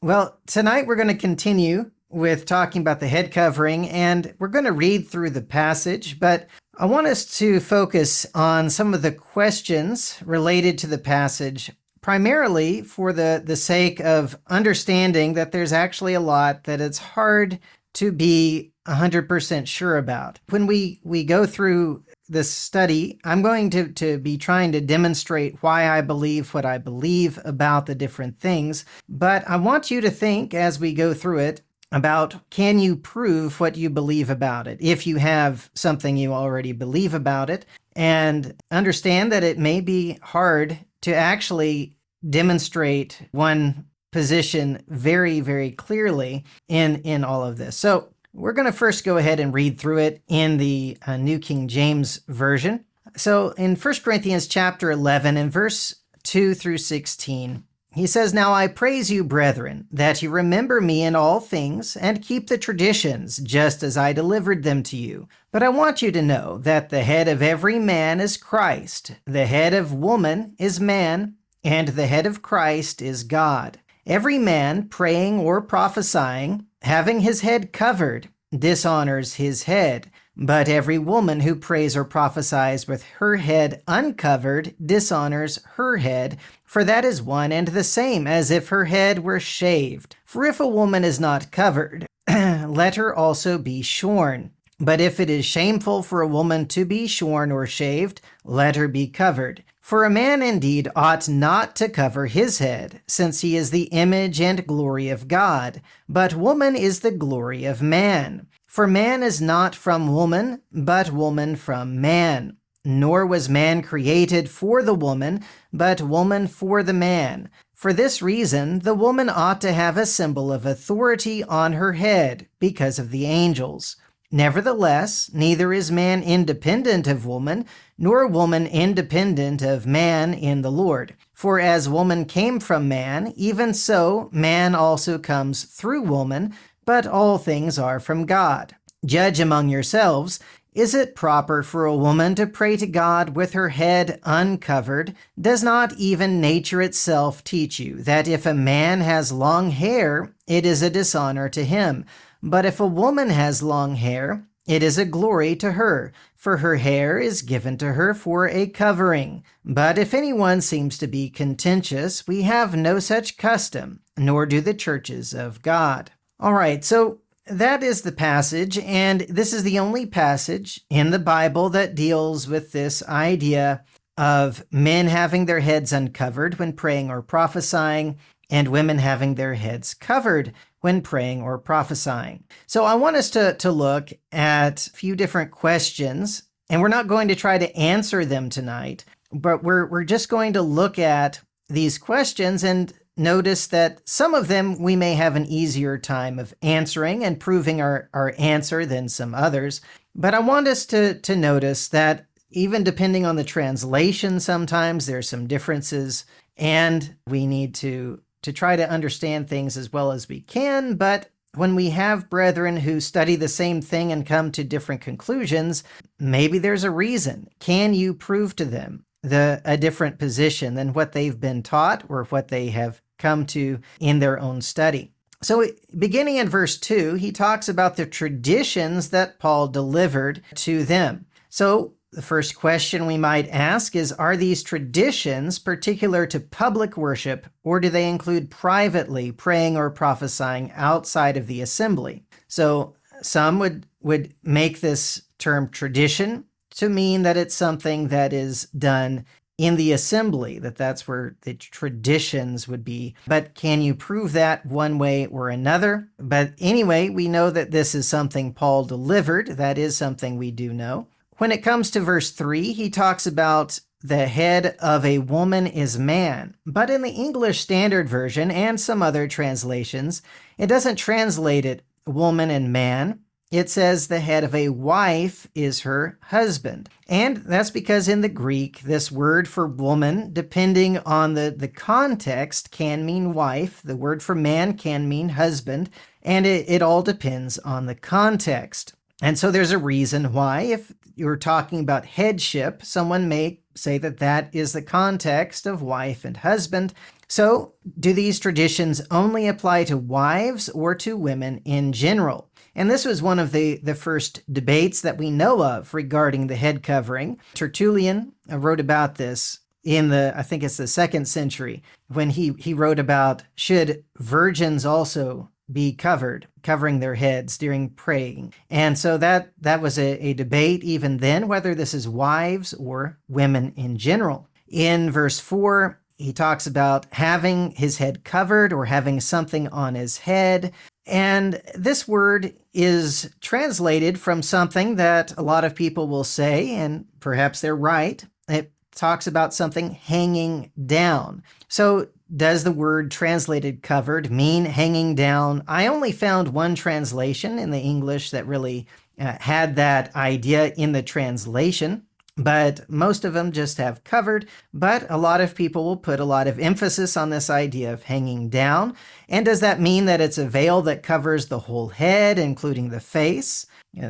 Well, tonight we're going to continue with talking about the head covering, and we're going to read through the passage, but I want us to focus on some of the questions related to the passage, primarily for the sake of understanding that there's actually a lot that it's hard to be 100% sure about. When we go through this study, I'm going to be trying to demonstrate why I believe what I believe about the different things, but I want you to think as we go through it about, can you prove what you believe about it if you have something you already believe about it, and understand that it may be hard to actually demonstrate one position very, very clearly in all of this. So we're going to first go ahead and read through it in the New King James Version. So in 1 Corinthians chapter 11 and verse 2 through 16, he says, "Now I praise you, brethren, that you remember me in all things and keep the traditions just as I delivered them to you. But I want you to know that the head of every man is Christ, the head of woman is man, and the head of Christ is God. Every man praying or prophesying, having his head covered, dishonors his head. But every woman who prays or prophesies with her head uncovered dishonors her head, for that is one and the same as if her head were shaved. For if a woman is not covered, let her also be shorn. But if it is shameful for a woman to be shorn or shaved, let her be covered. For a man indeed ought not to cover his head, since he is the image and glory of God, but woman is the glory of man. For man is not from woman, but woman from man. Nor was man created for the woman, but woman for the man. For this reason, the woman ought to have a symbol of authority on her head, because of the angels. Nevertheless, neither is man independent of woman, nor woman independent of man in the Lord. For as woman came from man, even so man also comes through woman, but all things are from God. Judge among yourselves, is it proper for a woman to pray to God with her head uncovered? Does not even nature itself teach you that if a man has long hair, it is a dishonor to him? But if a woman has long hair, it is a glory to her, for her hair is given to her for a covering. But if anyone seems to be contentious, we have no such custom, nor do the churches of God." All right, so that is the passage, and this is the only passage in the Bible that deals with this idea of men having their heads uncovered when praying or prophesying, and women having their heads covered when praying or prophesying. So I want us to look at a few different questions, and we're not going to try to answer them tonight, but we're just going to look at these questions and notice that some of them we may have an easier time of answering and proving our answer than some others. But I want us to notice that even depending on the translation, sometimes there's some differences, and we need to try to understand things as well as we can. But when we have brethren who study the same thing and come to different conclusions, maybe there's a reason. Can you prove to them a different position than what they've been taught or what they have come to in their own study? So beginning in verse 2, he talks about the traditions that Paul delivered to them. So the first question we might ask is, are these traditions particular to public worship, or do they include privately praying or prophesying outside of the assembly? So some would make this term tradition to mean that it's something that is done in the assembly, that's where the traditions would be. But can you prove that one way or another? But anyway, we know that this is something Paul delivered. That is something we do know. When it comes to verse 3, he talks about the head of a woman is man. But in the English Standard Version and some other translations, it doesn't translate it woman and man. It says the head of a wife is her husband. And that's because in the Greek, this word for woman, depending on the context, can mean wife. The word for man can mean husband. And it all depends on the context. And so there's a reason why, if you're talking about headship, someone may say that that is the context of wife and husband. So, do these traditions only apply to wives or to women in general? And this was one of the first debates that we know of regarding the head covering. Tertullian wrote about this in I think it's the 2nd century, when he wrote about, should virgins also be covering their heads during praying? And so that was a debate even then, whether this is wives or women in general. In verse 4, he talks about having his head covered or having something on his head. And this word is translated from something that a lot of people will say, and perhaps they're right. It talks about something hanging down. So does the word translated covered mean hanging down? I only found one translation in the English that really had that idea in the translation. But most of them just have covered. But a lot of people will put a lot of emphasis on this idea of hanging down. And does that mean that it's a veil that covers the whole head, including the face?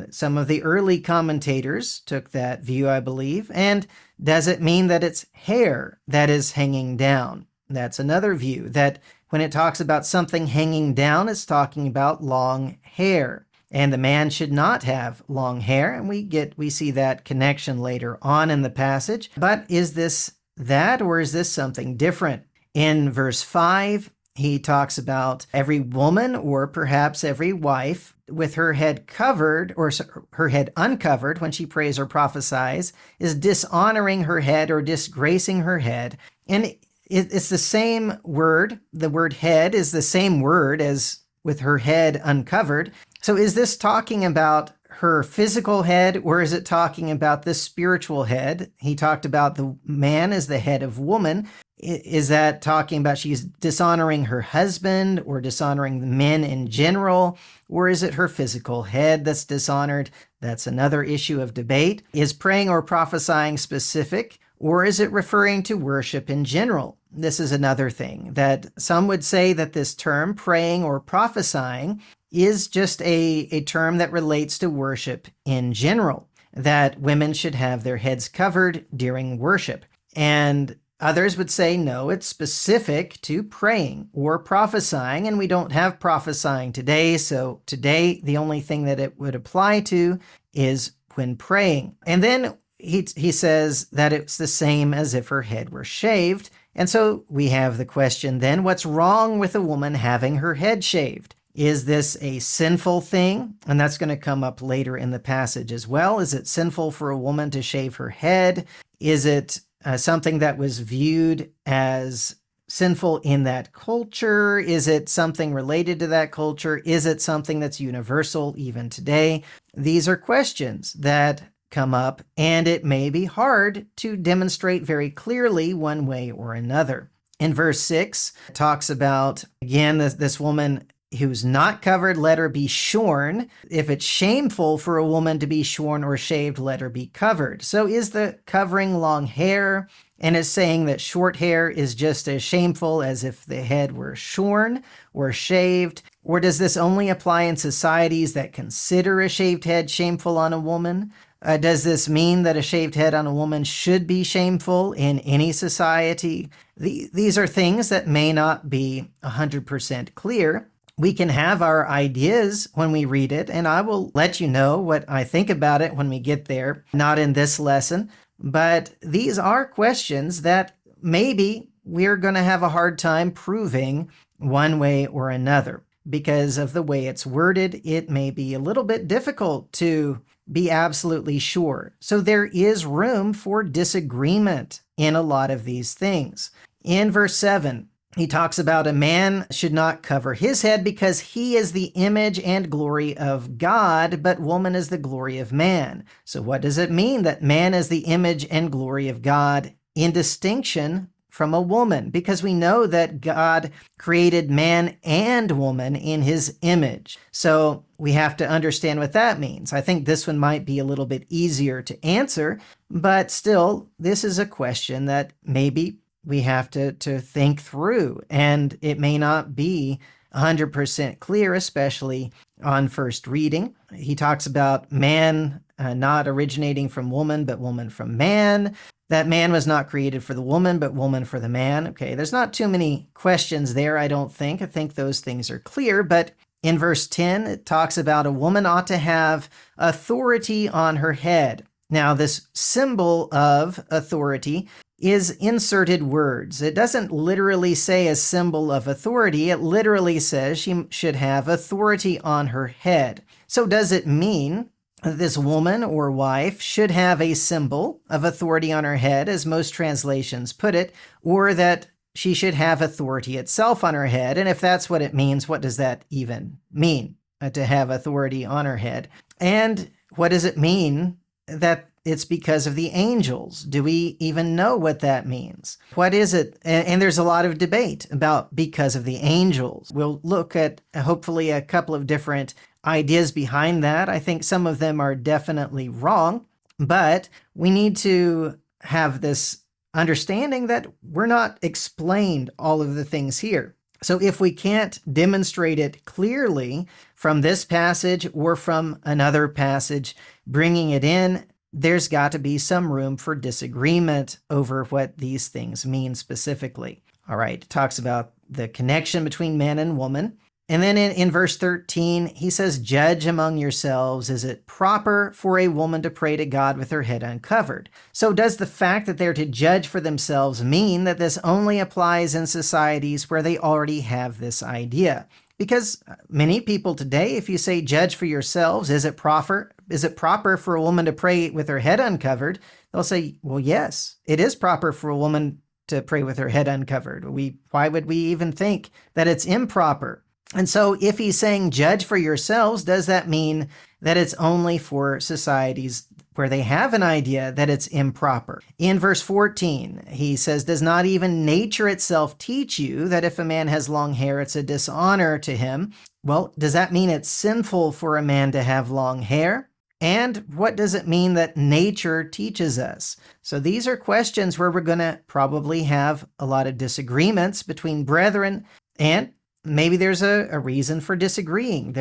Some of the early commentators took that view, I believe. And does it mean that it's hair that is hanging down? That's another view, that when it talks about something hanging down, it's talking about long hair. And the man should not have long hair, and we see that connection later on in the passage. But is this that, or is this something different? In verse 5, he talks about every woman, or perhaps every wife, with her head covered or her head uncovered when she prays or prophesies, is dishonoring her head or disgracing her head. And it's the same word. The word head is the same word as with her head uncovered. So is this talking about her physical head, or is it talking about the spiritual head? He talked about the man as the head of woman. Is that talking about she's dishonoring her husband or dishonoring the men in general? Or is it her physical head that's dishonored? That's another issue of debate. Is praying or prophesying specific, or is it referring to worship in general? This is another thing, that some would say that this term, praying or prophesying, is just a term that relates to worship in general, that women should have their heads covered during worship. And others would say, no, it's specific to praying or prophesying, and we don't have prophesying today, so today the only thing that it would apply to is when praying. And then he says that it's the same as if her head were shaved. And so we have the question then, what's wrong with a woman having her head shaved? Is this a sinful thing? And that's going to come up later in the passage as well. Is it sinful for a woman to shave her head? Is it something that was viewed as sinful in that culture? Is it something related to that culture? Is it something that's universal even today? These are questions that come up, and it may be hard to demonstrate very clearly one way or another. In verse 6, it talks about, again, this woman who's not covered, let her be shorn. If it's shameful for a woman to be shorn or shaved, let her be covered. So is the covering long hair? And is saying that short hair is just as shameful as if the head were shorn or shaved? Or does this only apply in societies that consider a shaved head shameful on a woman? Does this mean that a shaved head on a woman should be shameful in any society? These are things that may not be 100% clear. We can have our ideas when we read it, and I will let you know what I think about it when we get there, not in this lesson. But these are questions that maybe we're going to have a hard time proving one way or another. Because of the way it's worded, it may be a little bit difficult to be absolutely sure. So there is room for disagreement in a lot of these things. In verse 7, he talks about a man should not cover his head because he is the image and glory of God, but woman is the glory of man. So what does it mean that man is the image and glory of God in distinction from a woman? Because we know that God created man and woman in his image. So we have to understand what that means. I think this one might be a little bit easier to answer, but still, this is a question that maybe we have to think through, and it may not be 100% clear, especially on first reading. He talks about man not originating from woman, but woman from man. that man was not created for the woman, but woman for the man. Okay, there's not too many questions there, I don't think. I think those things are clear, but in verse 10, it talks about a woman ought to have authority on her head. Now, this symbol of authority is inserted words. It doesn't literally say a symbol of authority. It literally says she should have authority on her head. So does it mean that this woman or wife should have a symbol of authority on her head, as most translations put it, or that she should have authority itself on her head? And if that's what it means, what does that even mean, to have authority on her head? And what does it mean that it's because of the angels? Do we even know what that means? What is it? And there's a lot of debate about because of the angels. We'll look at hopefully a couple of different ideas behind that. I think some of them are definitely wrong, but we need to have this understanding that we're not explained all of the things here. So if we can't demonstrate it clearly from this passage or from another passage, bringing it in, there's got to be some room for disagreement over what these things mean specifically. All right, it talks about the connection between man and woman. And then in verse 13, he says, judge among yourselves. Is it proper for a woman to pray to God with her head uncovered? So does the fact that they're to judge for themselves mean that this only applies in societies where they already have this idea? Because many people today, if you say judge for yourselves, is it proper for a woman to pray with her head uncovered? They'll say, well, yes, it is proper for a woman to pray with her head uncovered. Why would we even think that it's improper? And so if he's saying judge for yourselves, does that mean that it's only for societies where they have an idea that it's improper? In verse 14, he says, does not even nature itself teach you that if a man has long hair, it's a dishonor to him? Well, does that mean it's sinful for a man to have long hair? And what does it mean that nature teaches us? So these are questions where we're going to probably have a lot of disagreements between brethren, and maybe there's a reason for disagreeing.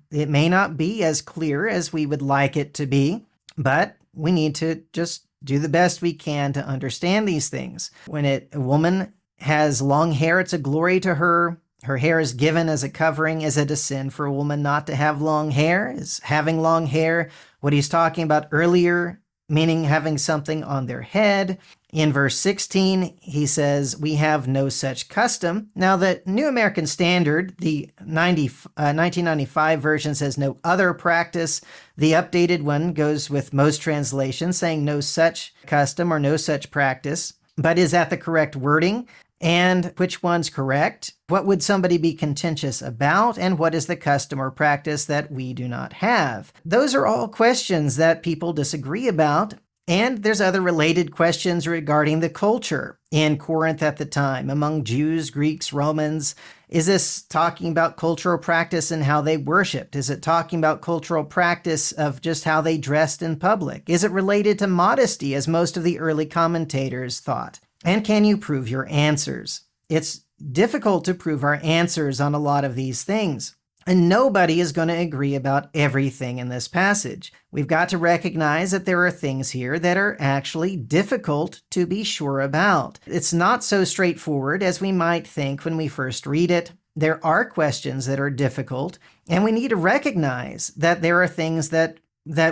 It may not be as clear as we would like it to be, but we need to just do the best we can to understand these things. When a woman has long hair, it's a glory to her. Her hair is given as a covering. Is it a sin for a woman not to have long hair? Is having long hair what he's talking about earlier, meaning having something on their head? In verse 16, he says, we have no such custom. Now, the New American Standard, the 1995 version, says no other practice. The updated one goes with most translations, saying no such custom or no such practice. But is that the correct wording? And which one's correct? What would somebody be contentious about? And what is the custom or practice that we do not have? Those are all questions that people disagree about. And there's other related questions regarding the culture in Corinth at the time, among Jews, Greeks, Romans. Is this talking about cultural practice and how they worshiped? Is it talking about cultural practice of just how they dressed in public? Is it related to modesty, as most of the early commentators thought? And can you prove your answers? It's difficult to prove our answers on a lot of these things. And nobody is going to agree about everything in this passage. We've got to recognize that there are things here that are actually difficult to be sure about. It's not so straightforward as we might think when we first read it. There are questions that are difficult, and we need to recognize that there are things that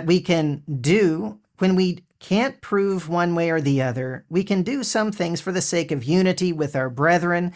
we can do when we can't prove one way or the other. We can do some things for the sake of unity with our brethren,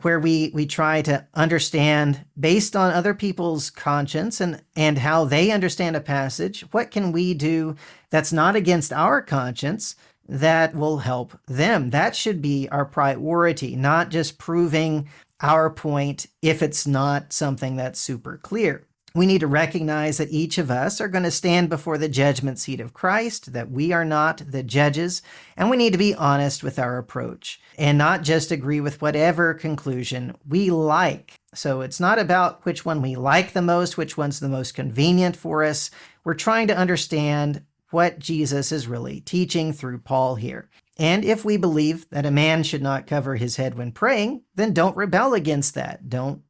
where we try to understand based on other people's conscience and how they understand a passage. What can we do that's not against our conscience that will help them? That should be our priority, not just proving our point if it's not something that's super clear. We need to recognize that each of us are going to stand before the judgment seat of Christ, that we are not the judges, and we need to be honest with our approach and not just agree with whatever conclusion we like. So it's not about which one we like the most, which one's the most convenient for us. We're trying to understand what Jesus is really teaching through Paul here. And if we believe that a man should not cover his head when praying, then don't rebel against that. Don't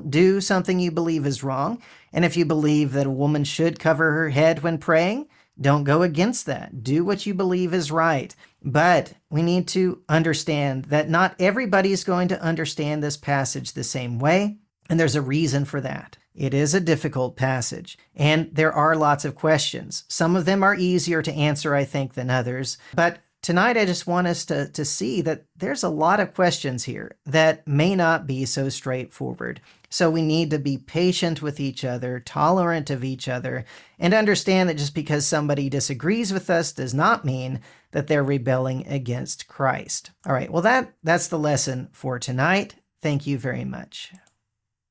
do something you believe is wrong. And if you believe that a woman should cover her head when praying, Don't go against that. Do what you believe is right. But we need to understand that not everybody is going to understand this passage the same way, and there's a reason for that. It is a difficult passage, and there are lots of questions. Some of them are easier to answer, I think, than others. But tonight, I just want us to see that there's a lot of questions here that may not be so straightforward. So we need to be patient with each other, tolerant of each other, and understand that just because somebody disagrees with us does not mean that they're rebelling against Christ. All right, well, that's the lesson for tonight. Thank you very much.